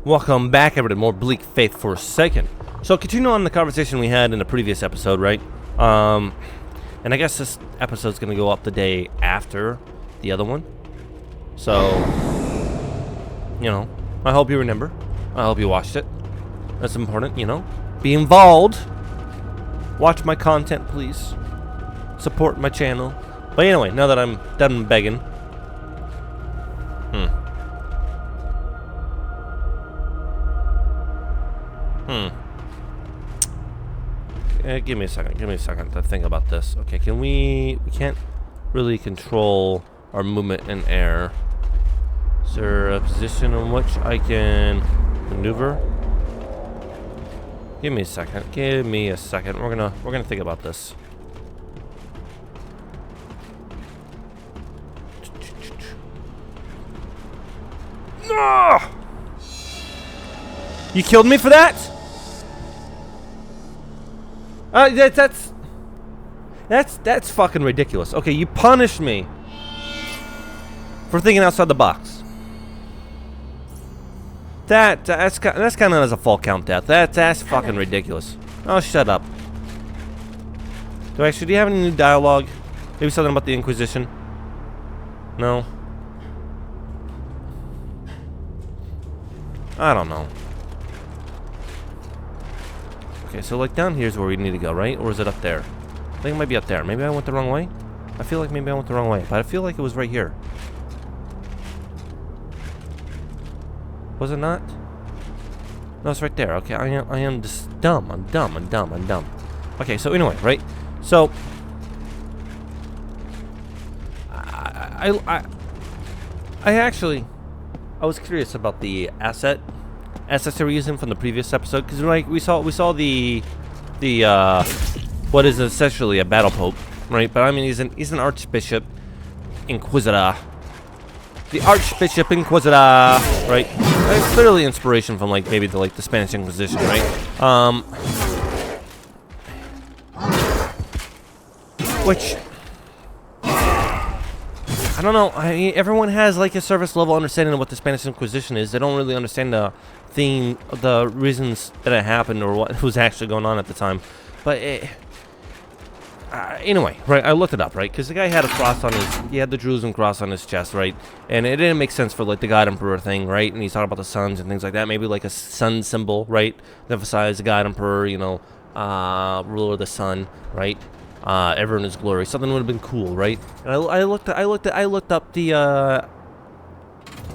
Welcome back, everybody. More Bleak Faith Forsaken. So, continue on the conversation we had in the previous episode, right? And I guess this episode's gonna go up the day after the other one. So, you know, I hope you remember. I hope you watched it. That's important, you know. Be involved. Watch my content, please. Support my channel. But anyway, now that I'm done begging. Give me a second. Give me a second to think about this. Okay, can we can't really control our movement in air. Is there a position in which I can maneuver? Give me a second. Give me a second. We're gonna think about this. No! You killed me for that? That's fucking ridiculous. Okay, you punished me for thinking outside the box. That's kind of as a full count death. That's fucking ridiculous. Oh, shut up. Do you have any new dialogue? Maybe something about the Inquisition? No. I don't know. Okay, so like down here's where we need to go, right? Or is it up there? I think it might be up there. Maybe I went the wrong way? I feel like maybe I went the wrong way, but I feel like it was right here. Was it not? No, it's right there. Okay, I am just dumb. I'm dumb. Okay, so anyway, right? So I was curious about the assets they were using from the previous episode, because like we saw the what is essentially a battle pope, right? But I mean he's an archbishop inquisitor. The Archbishop Inquisitor, right? It's clearly inspiration from like maybe the Spanish Inquisition, right? Which I don't know. I mean, everyone has like a surface level understanding of what the Spanish Inquisition is. They don't really understand the theme, the reasons that it happened, or what was actually going on at the time. But anyway, right, I looked it up, right, because the guy had a cross on he had the Jerusalem cross on his chest, right, and it didn't make sense for, like, the God Emperor thing, right, and he's talking about the suns and things like that, maybe, like, a sun symbol, right, to emphasize the God Emperor, you know, ruler of the sun, right, ever in his glory, something would have been cool, right, and I looked up the,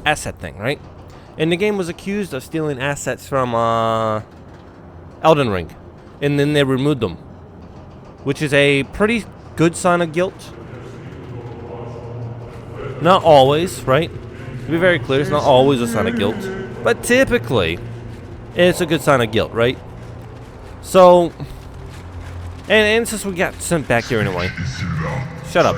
asset thing, right, and the game was accused of stealing assets from, Elden Ring, and then they removed them. Which is a pretty good sign of guilt. Not always, right? To be very clear, it's not always a sign of guilt. But typically, it's a good sign of guilt, right? So, and since we got sent back here anyway. Shut up.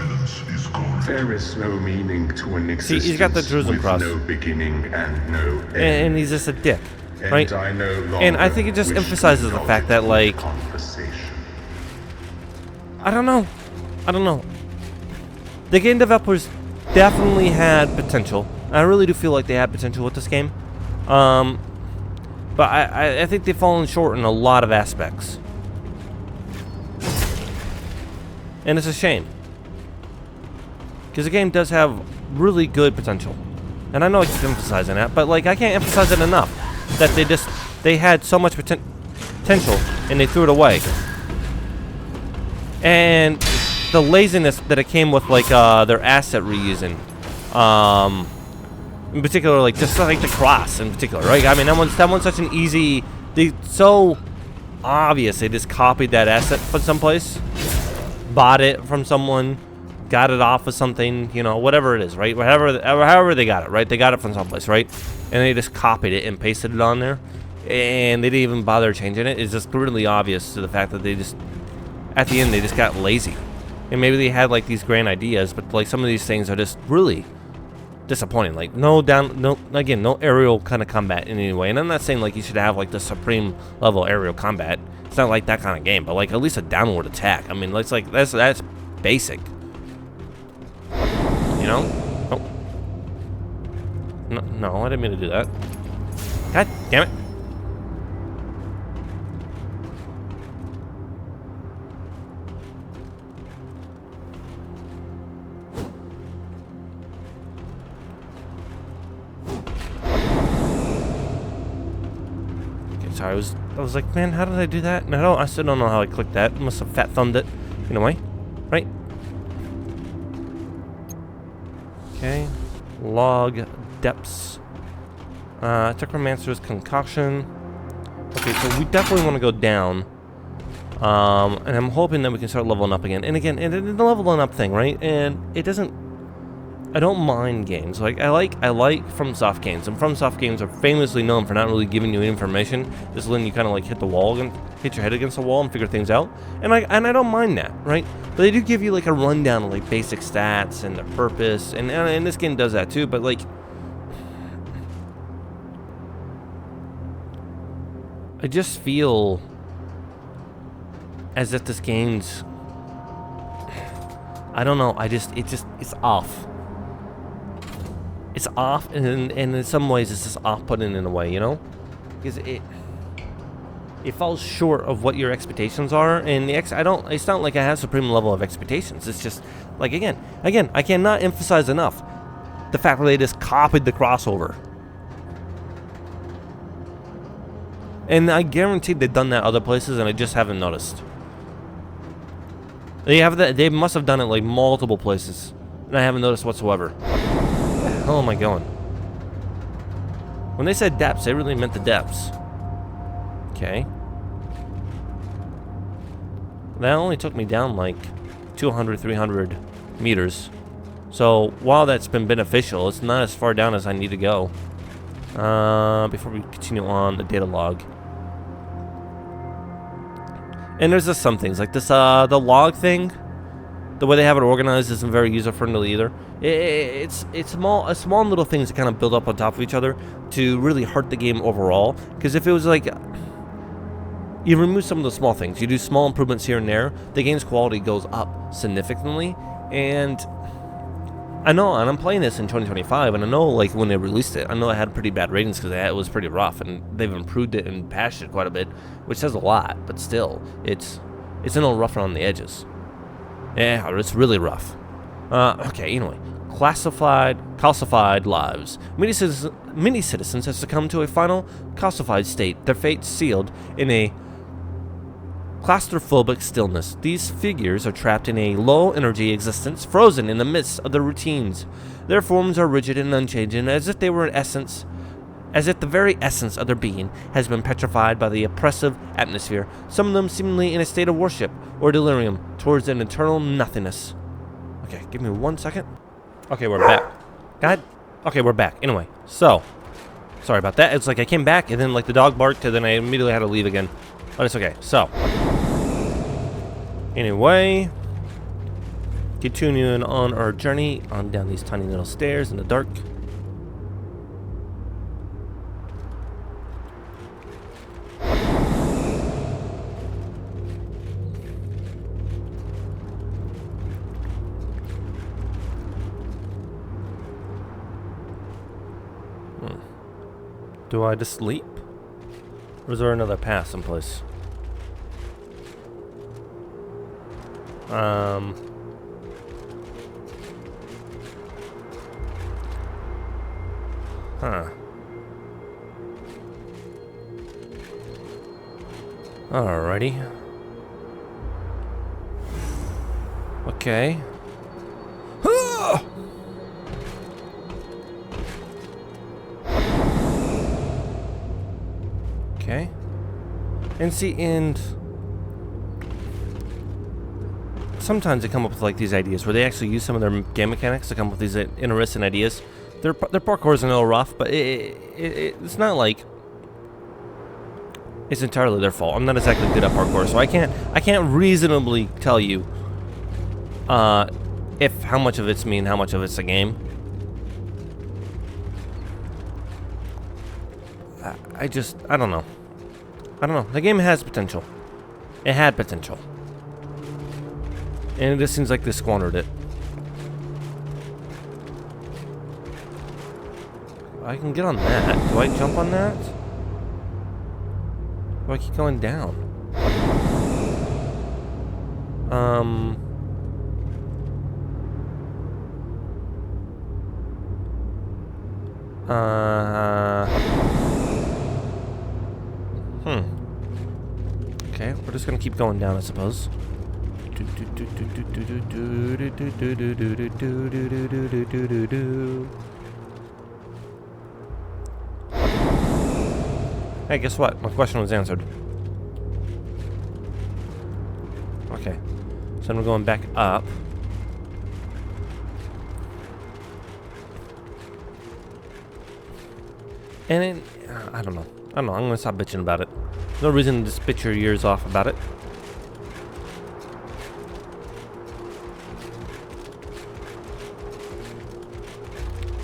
There is no meaning to an existence. See, he's got the Jerusalem cross. No beginning and no end. And he's just a dick, right? And I think it just emphasizes the fact that, like, I don't know. The game developers definitely had potential. I really do feel like they had potential with this game. But I think they've fallen short in a lot of aspects. And it's a shame. Because the game does have really good potential. And I know I keep emphasizing that, but like I can't emphasize it enough. That they had so much potential and they threw it away. And the laziness that it came with, like, their asset reusing. In particular, like, just like the cross in particular, right? I mean, that one's such an easy... so obvious. They just copied that asset from someplace. Bought it from someone. Got it off of something, you know, whatever it is, right? However they got it, right? They got it from someplace, right? And they just copied it and pasted it on there. And they didn't even bother changing it. It's just really obvious to the fact that they just... At the end, they just got lazy. And maybe they had, like, these grand ideas, but, like, some of these things are just really disappointing. Like, no aerial kind of combat in any way. And I'm not saying, like, you should have, like, the supreme level aerial combat. It's not like that kind of game, but, like, at least a downward attack. I mean, it's like, that's basic. You know? Oh. No, I didn't mean to do that. God damn it. Okay, sorry, I was like, man, how did I do that? And I still don't know how I clicked that. Must have fat thumbed it. Anyway, right? Okay. Log depths. Technomancer's concoction. Okay, so we definitely want to go down. And I'm hoping that we can start leveling up again. And again, and the leveling up thing, right? And it doesn't... I don't mind games. Like, I like FromSoft games. And FromSoft games are famously known for not really giving you information. Just letting you kind of like hit the wall and hit your head against the wall and figure things out. And I don't mind that, right? But they do give you like a rundown of like basic stats and their purpose. And this game does that too, but like... I just feel as if this game's... I don't know, it's off. It's off, and in some ways it's just off-putting in a way, you know? Because it falls short of what your expectations are, and it's not like I have supreme level of expectations. It's just, like, again, I cannot emphasize enough the fact that they just copied the crossover. And I guarantee they've done that other places, and I just haven't noticed. They must have done it like multiple places, and I haven't noticed whatsoever. Where the hell am I going? When they said depths, they really meant the depths. Okay. That only took me down like 200, 300 meters. So while that's been beneficial, it's not as far down as I need to go. Before we continue on the data log. And there's just some things like this, the log thing. The way they have it organized isn't very user-friendly either. It's small little things that kind of build up on top of each other to really hurt the game overall. Because if it was like, you remove some of the small things, you do small improvements here and there, the game's quality goes up significantly. And I know, and I'm playing this in 2025, and I know, like, when they released it, I know it had pretty bad ratings because it was pretty rough, and they've improved it and patched it quite a bit, which says a lot, but still, it's a little rough around the edges. Yeah, it's really rough. Okay, anyway. Calcified lives. Many citizens have succumbed to a final calcified state, their fate sealed in a claustrophobic stillness. These figures are trapped in a low-energy existence, frozen in the midst of their routines. Their forms are rigid and unchanging, as if they were as if the very essence of their being has been petrified by the oppressive atmosphere, some of them seemingly in a state of worship or delirium towards an eternal nothingness. Okay, give me 1 second. Okay, we're back. Okay, we're back. Anyway, so, sorry about that. It's like I came back, and then like the dog barked, and then I immediately had to leave again. But it's okay. So, anyway, continuing on our journey on down these tiny little stairs in the dark. Do I just sleep? Or is there another path someplace? Huh. Alrighty. Okay. Okay. And see, and sometimes they come up with like these ideas where they actually use some of their game mechanics to come up with these interesting ideas. Their parkour is a little rough, but it's not like it's entirely their fault. I'm not exactly good at parkour, so I can't reasonably tell you if how much of it's me and how much of it's the game. I don't know. The game has potential. It had potential. And it just seems like they squandered it. I can get on that. Do I jump on that? Why do I keep going down? Okay, we're just gonna keep going down, I suppose. Hey, guess what? My question was answered. Okay, so I'm going back up. And it, I don't know. I'm gonna stop bitching about it. No reason to spit your ears off about it.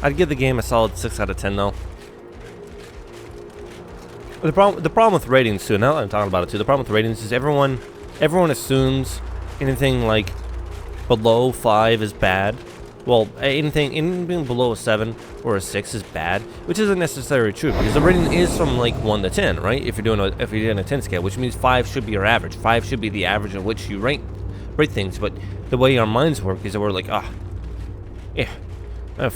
I'd give the game a solid 6 out of 10 though. The problem with ratings too, now that I'm talking about it too, the problem with ratings is everyone assumes anything like below 5 is bad. Well, anything below a 7 or a 6 is bad, which isn't necessarily true because the rating is from like 1 to 10, right? If you're doing a 10 scale, which means 5 should be your average. 5 should be the average of which you rate things. But the way our minds work is that we're like, 5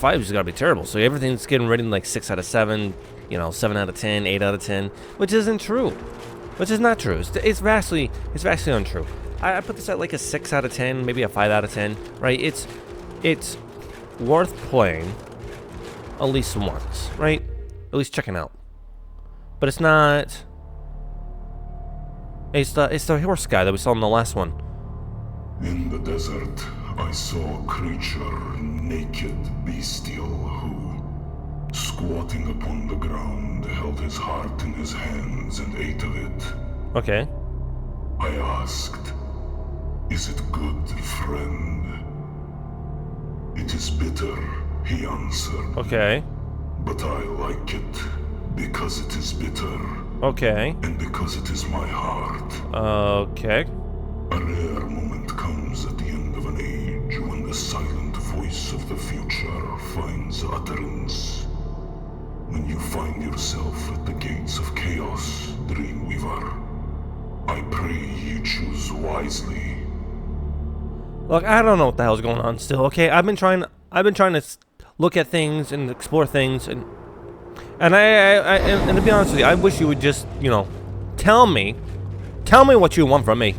has got to be terrible. So everything's getting rated like 6 out of 7, 7 out of 10, 8 out of 10, which isn't true. Which is not true. It's vastly untrue. I put this at like a 6 out of 10, maybe a 5 out of 10, right? It's worth playing at least once, right? At least checking out. But it's not. It's the horse guy that we saw in the last one. In the desert, I saw a creature, naked, bestial, who, squatting upon the ground, held his heart in his hands and ate of it. Okay. I asked, "Is it good, friend?" "It is bitter," he answered. Okay. "But I like it, because it is bitter. Okay. And because it is my heart." Okay. A rare moment comes at the end of an age when the silent voice of the future finds utterance. When you find yourself at the gates of chaos, Dreamweaver, I pray you choose wisely. Look, I don't know what the hell's going on still, okay? I've been trying to look at things and explore things and to be honest with you, I wish you would just, tell me what you want from me.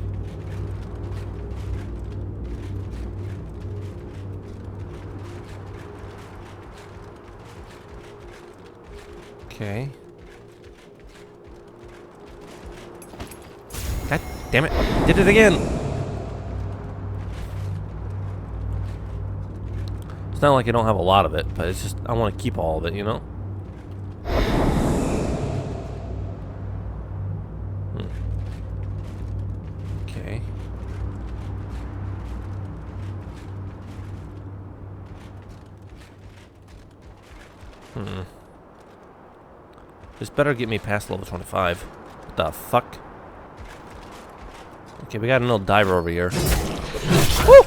Okay. God damn it. Did it again. It's not like I don't have a lot of it, but it's just I want to keep all of it, Okay. This better get me past level 25. What the fuck? Okay, we got an old diver over here. Woo!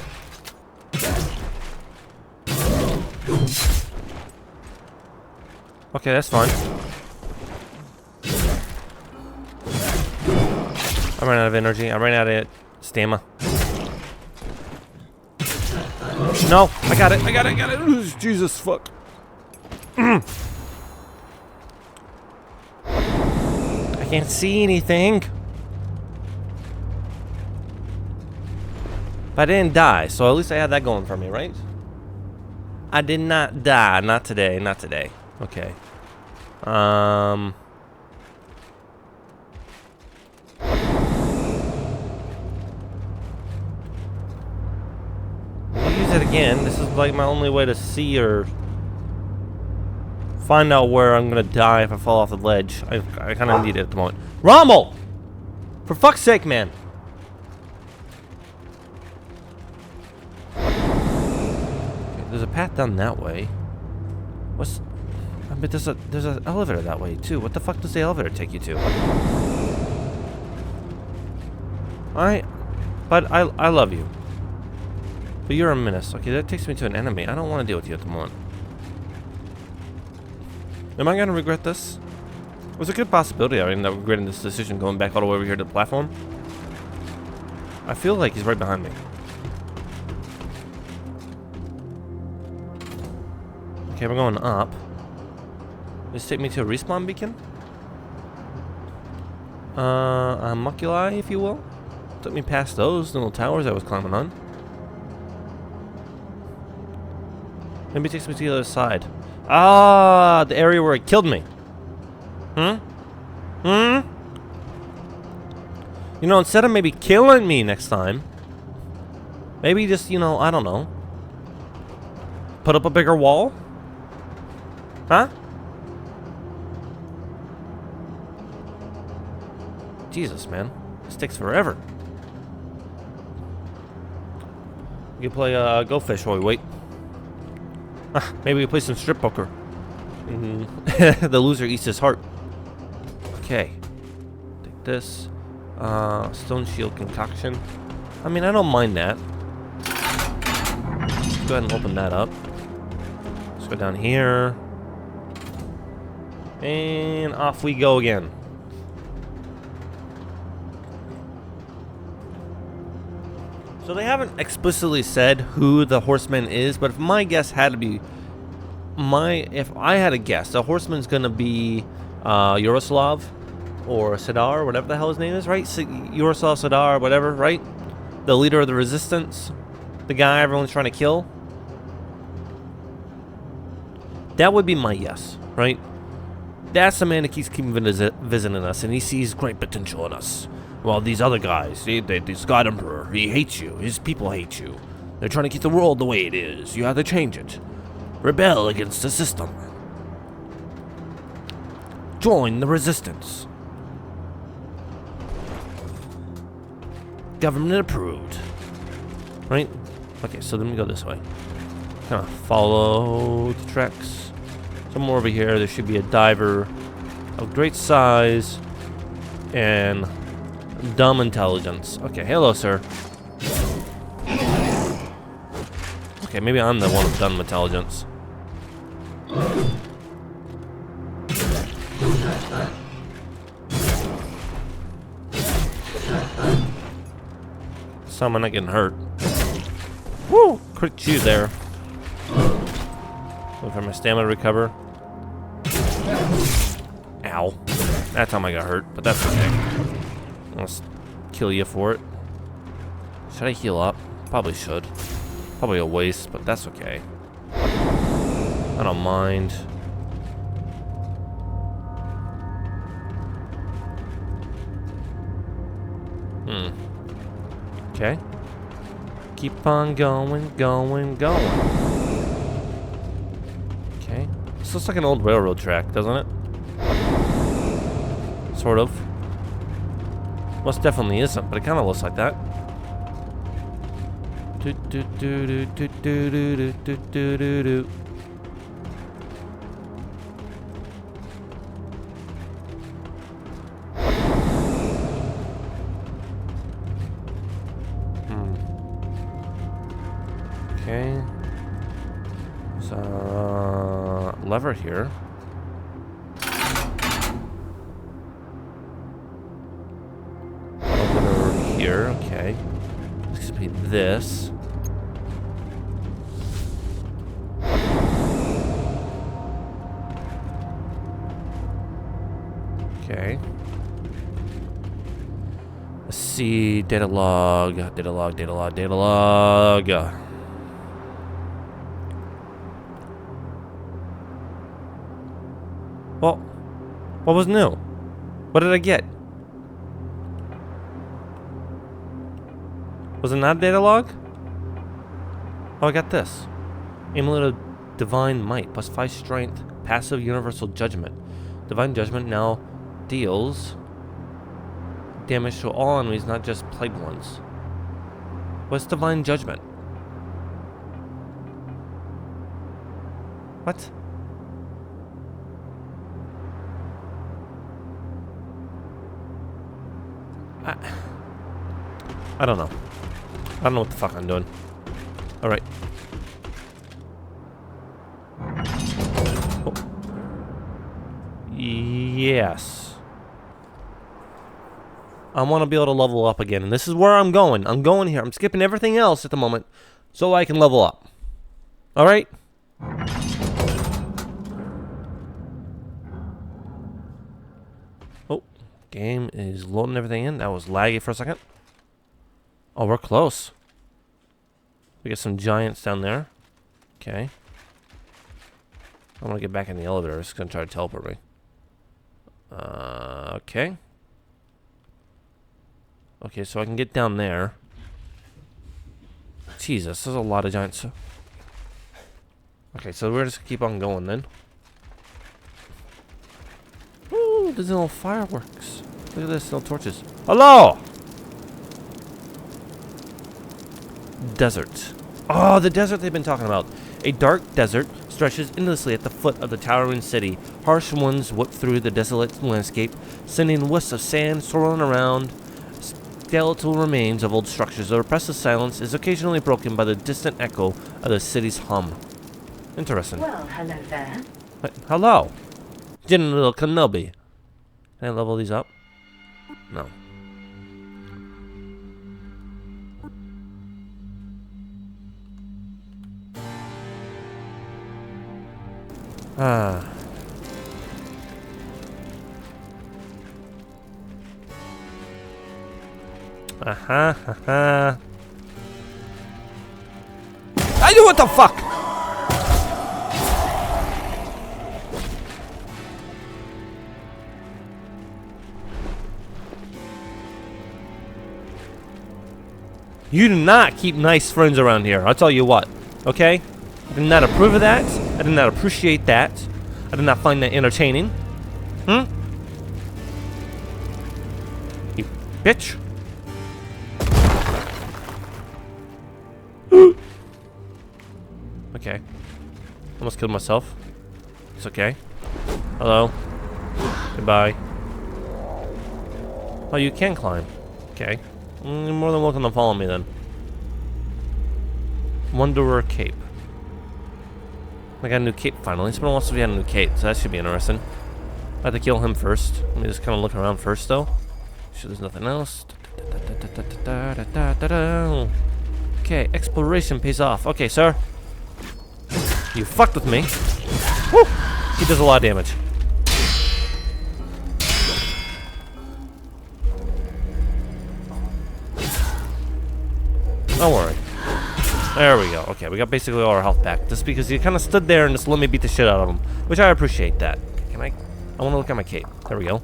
Okay, that's fine. I ran out of energy. I ran out of stamina. No, I got it. Jesus fuck. I can't see anything. But I didn't die, so at least I had that going for me, right? I did not die. Not today. Not today. Okay. Use it again. This is like my only way to see or find out where I'm gonna die if I fall off the ledge. I kind of need it at the moment. Rommel! For fuck's sake, man! Okay, there's a path down that way. What's? I mean, there's an elevator that way too. What the fuck does the elevator take you to? Alright, but I love you. But you're a menace. Okay, that takes me to an enemy. I don't want to deal with you at the moment. Am I gonna regret this? There's a good possibility I end up regretting this decision going back all the way over here to the platform. I feel like he's right behind me. Okay, we're going up. Does this take me to a respawn beacon? A Homunculi, if you will. Took me past those little towers I was climbing on. Maybe it takes me to the other side. Ah, the area where it killed me. Hmm? You know, instead of maybe killing me next time, maybe just, you know, I don't know, put up a bigger wall? Huh? Jesus, man. This takes forever. You play Go Fish while we wait. Maybe we play some strip poker. The loser eats his heart. Okay. Take this. Stone shield concoction. I mean, I don't mind that. Let's go ahead and open that up. Let's go down here. And off we go again. So they haven't explicitly said who the horseman is, but if my guess had to be if I had a guess, the horseman's gonna be Yaroslav or Sadar, whatever the hell his name is, right? Yaroslav Sadar, whatever, right? The leader of the resistance, the guy everyone's trying to kill. That would be my guess, right? That's the man that keeps visiting us, and he sees great potential in us. Well, these other guys, this God Emperor, he hates you. His people hate you. They're trying to keep the world the way it is. You have to change it. Rebel against the system. Join the resistance. Government approved. Right? Okay, so then we go this way. Kind of follow the tracks. Somewhere over here, there should be a diver of great size and dumb intelligence. Okay, hello, sir. Okay, maybe I'm the one with dumb intelligence. Someone not getting hurt. Woo! Quick chew there. Wait for my stamina to recover. Ow. That time I got hurt, but that's okay. I'll kill you for it. Should I heal up? Probably should. Probably a waste, but that's okay. I don't mind. Okay. Keep on going. Okay. This looks like an old railroad track, doesn't it? Sort of. Most definitely isn't, but it kind of looks like that. Okay. There's a lever here. Okay. This could be this. Okay. Let's see. Data log. Well, what was new? What did I get? Was it not a data log? Oh, I got this. Amulet of Divine Might, plus 5 strength, passive universal judgment. Divine Judgment now deals damage to all enemies, not just plagued ones. What's Divine Judgment? What? I don't know. I don't know what the fuck I'm doing. Alright. Oh. Yes. I want to be able to level up again, and this is where I'm going. I'm going here. I'm skipping everything else at the moment so I can level up. All right? Oh, game is loading everything in. That was laggy for a second. Oh, we're close. We got some giants down there. Okay. I want to get back in the elevator. It's going to try to teleport me. Okay. Okay, so I can get down there. Jesus, there's a lot of giants. Okay, so we're just keep on going then. Ooh, there's little fireworks. Look at this, little torches. Hello! Desert. Oh, the desert they've been talking about. A dark desert stretches endlessly at the foot of the towering city. Harsh winds whip through the desolate landscape, sending wisps of sand swirling around. Skeletal remains of old structures. The oppressive silence is occasionally broken by the distant echo of the city's hum. Interesting. Well, hello there. Hello. General Kenobi. Can I level these up? No. Ah. I do what the fuck? You do not keep nice friends around here. I'll tell you what. Okay? I did not approve of that. I did not appreciate that. I did not find that entertaining. You bitch. Okay. Almost killed myself. It's okay. Hello. Goodbye. Oh, you can climb. Okay. You're more than welcome to follow me then. Wanderer Cape. I got a new cape finally. It's been a while since we had a new cape, so that should be interesting. I have to kill him first. Let me just kind of look around first, though. Sure, there's nothing else. Okay, exploration pays off. Okay, sir. You fucked with me. Woo! He does a lot of damage. Don't worry. There we go. Okay, we got basically all our health back. Just because he kind of stood there and just let me beat the shit out of him. Which I appreciate that. Can I want to look at my cape. There we go.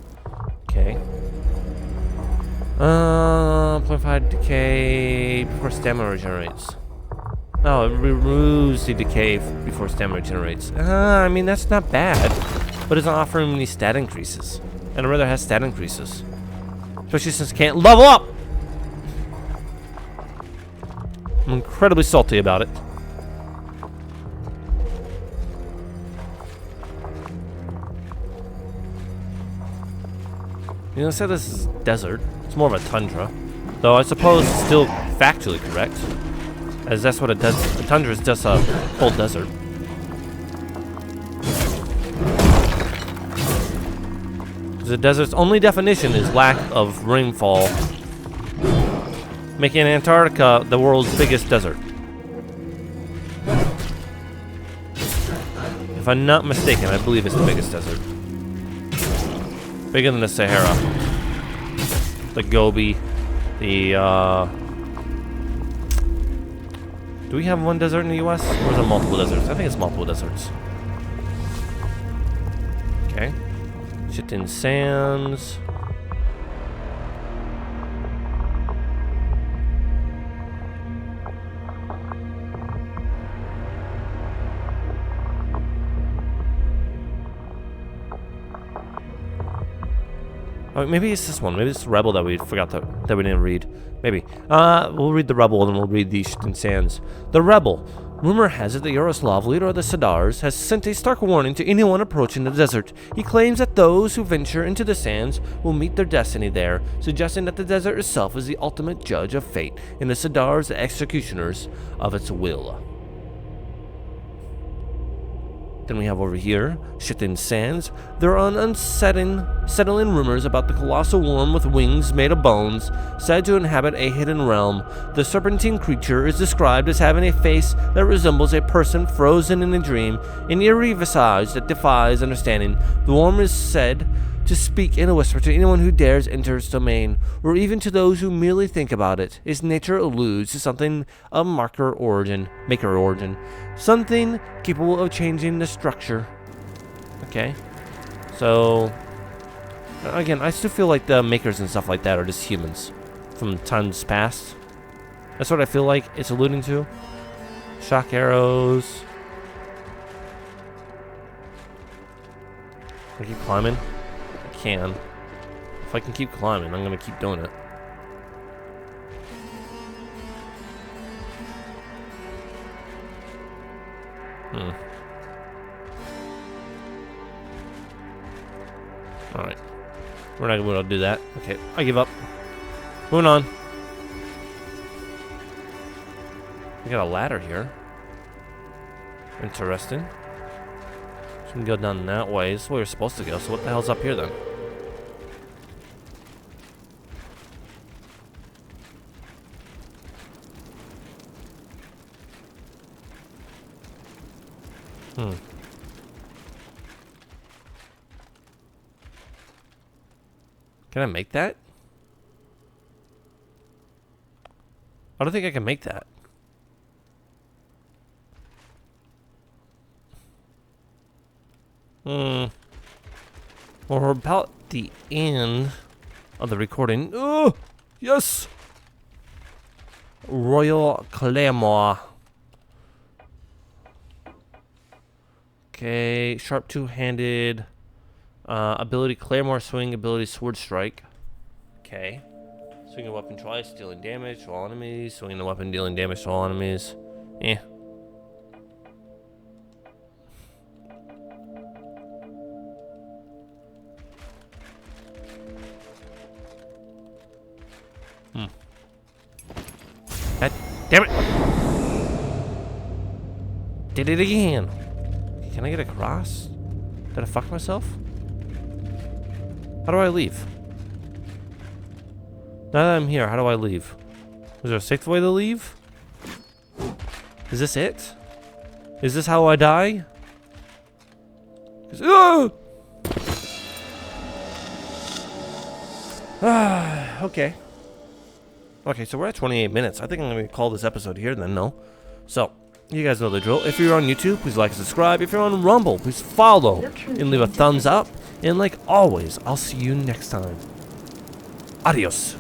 Okay. 0.5 decay before stamina regenerates. Oh, it removes the decay before stamina regenerates. I mean, that's not bad. But it's not offering me stat increases. And I'd rather have stat increases. Especially since I can't level up! I'm incredibly salty about it. You know, I said this is desert. It's more of a tundra. Though I suppose it's still factually correct. As that's what it does. A tundra is just a cold desert. The desert's only definition is lack of rainfall, making Antarctica the world's biggest desert. If I'm not mistaken, I believe it's the biggest desert. Bigger than the Sahara. The Gobi. The, do we have one desert in the US? Or is it multiple deserts? I think it's multiple deserts. Okay. Chitin Sands. Oh, maybe it's this one. Maybe it's the Rebel that we forgot that we didn't read. Maybe. We'll read the Rebel and then we'll read the Chitin Sands. The Rebel. Rumor has it that Yaroslav, leader of the Sidars, has sent a stark warning to anyone approaching the desert. He claims that those who venture into the sands will meet their destiny there, suggesting that the desert itself is the ultimate judge of fate, and the Sidars the executioners of its will. Then we have over here, Shitting Sands. There are unsettling rumors about the colossal worm with wings made of bones, said to inhabit a hidden realm. The serpentine creature is described as having a face that resembles a person frozen in a dream, an eerie visage that defies understanding. The worm is said to speak in a whisper to anyone who dares enter its domain, or even to those who merely think about it. Its nature alludes to something of maker origin, something capable of changing the structure. Okay, so again, I still feel like the makers and stuff like that are just humans from times past. That's what I feel like it's alluding to. Shock arrows. I keep climbing. Can. If I can keep climbing, I'm gonna keep doing it. Alright. We're not gonna be able to do that. Okay, I give up. Moving on. We got a ladder here. Interesting. So we can go down that way. This is where we're supposed to go. So what the hell's up here then? Can I make that? I don't think I can make that. Well, we're about the end of the recording. Oh, yes! Royal Claymore. Okay, sharp two-handed. Ability Claymore swing, ability sword strike. Okay. Swing a weapon twice, dealing damage to all enemies. Swinging a weapon, dealing damage to all enemies. Eh. God damn it! Did it again. Can I get across? Did I fuck myself? How do I leave? Now that I'm here, how do I leave? Is there a safe way to leave? Is this it? Is this how I die? Okay. Okay, so we're at 28 minutes. I think I'm going to call this episode here then, no? So, you guys know the drill. If you're on YouTube, please like and subscribe. If you're on Rumble, please follow and leave a thumbs up. And like always, I'll see you next time. Adios.